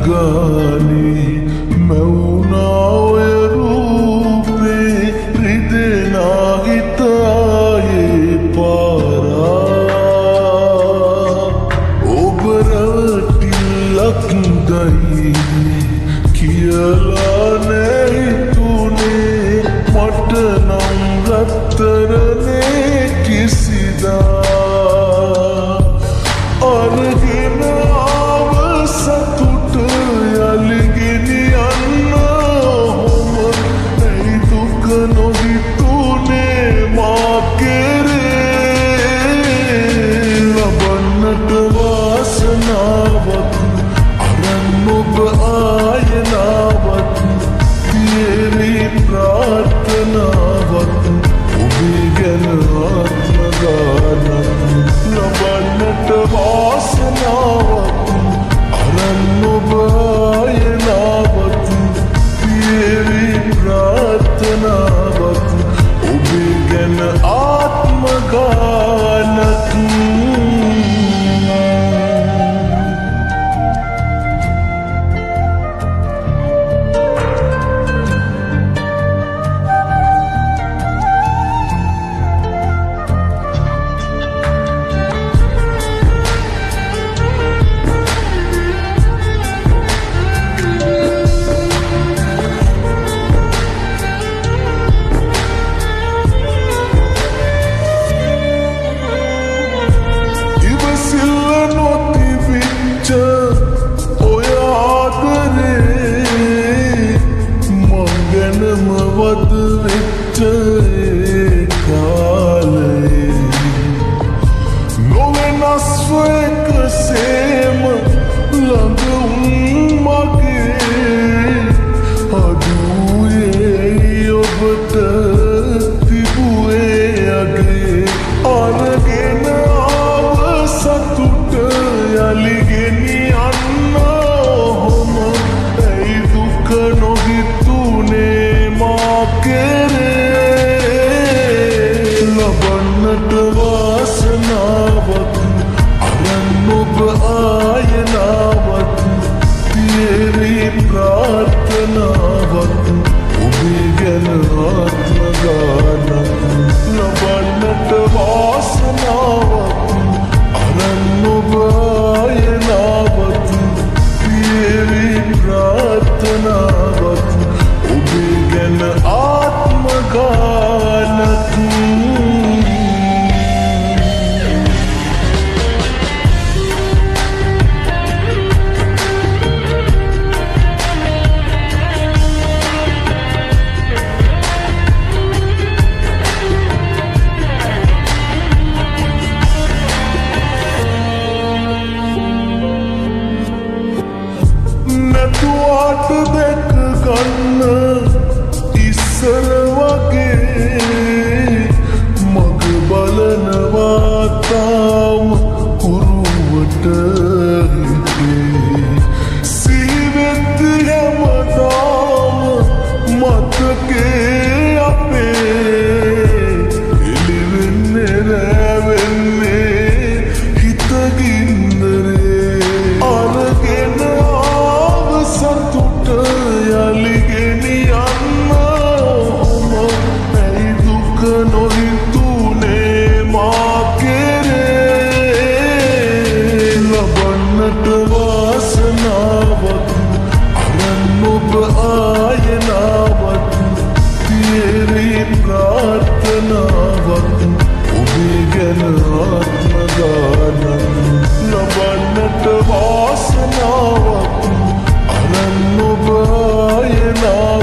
ගානේ මැවුනා ඔය රූපේ රිදෙනා හිතායේ පාරා ඔබ රවටිල්ලක් දයිනේ කියලා නැහිතුනේ මට නම් රත්තරනේ කිසිදා අරගෙන ආව සතුට යලි ගෙනියන්න ඔහොම ඇයි දුක නොහිතුනේ මා කෙරේ ලබන්නට වාසනාවක් අරන් ඔබ ආයනාවක් තියේවි ප්‍රාර්ථනාවක් ඔබේ ගැන ආත්ම ගානක් ලබන්නට වාසනාවක් අරන් ඔබ ආයනාවක් තියේවි ප්‍රාර්ථනාවක් ඔබේ ගැන ආත්ම ගානක් වද වෙච්ච කාලේ නොවෙනස්ව එකසේම ළඟ මගේ අදුවේ ඔබට තිබුවේ අගේ අරගෙන ආව සතුට යලි ගෙනියන්න ඔහොම ඇයි දුක නොහිතුනේ ලබන්නට වාසනාවක් අරන් ඔබ ආයනාවක් තියේවි ප්‍රාර්ථනාවක් ඔබේ ගැන ආත්ම ගානක් ලබන්නට වාසනාවක් අරන් ඔබ ආයනාවක් තියේවි ප්‍රාර්ථනාවක් ඔබේ ගැන ආත්ම ගානක් නැතුවට දැක ගන්න ඉස්සර වගේ මග බලනවා තාම කුරුවට හිතේ සිහිවෙද්දි හැමදාම මතකේ අපේ එළිවෙන්නේ රැවෙන්නේ හිතගින්දරේ අරගෙන ආව සතුට යලි ගෙනියන්න ඔහොම ඇයි දුක නොහිතුනේ මා කෙරේ ලබන්නට වාසනාවක් අරන් ඔබ ආයනාවක් තියේවි ප්‍රාර්ථනාවක් ඔබේ ගැන ආත්ම ගානක් ලබන්නට වාසනාවක් අරන් ඔබ ආයනාවක්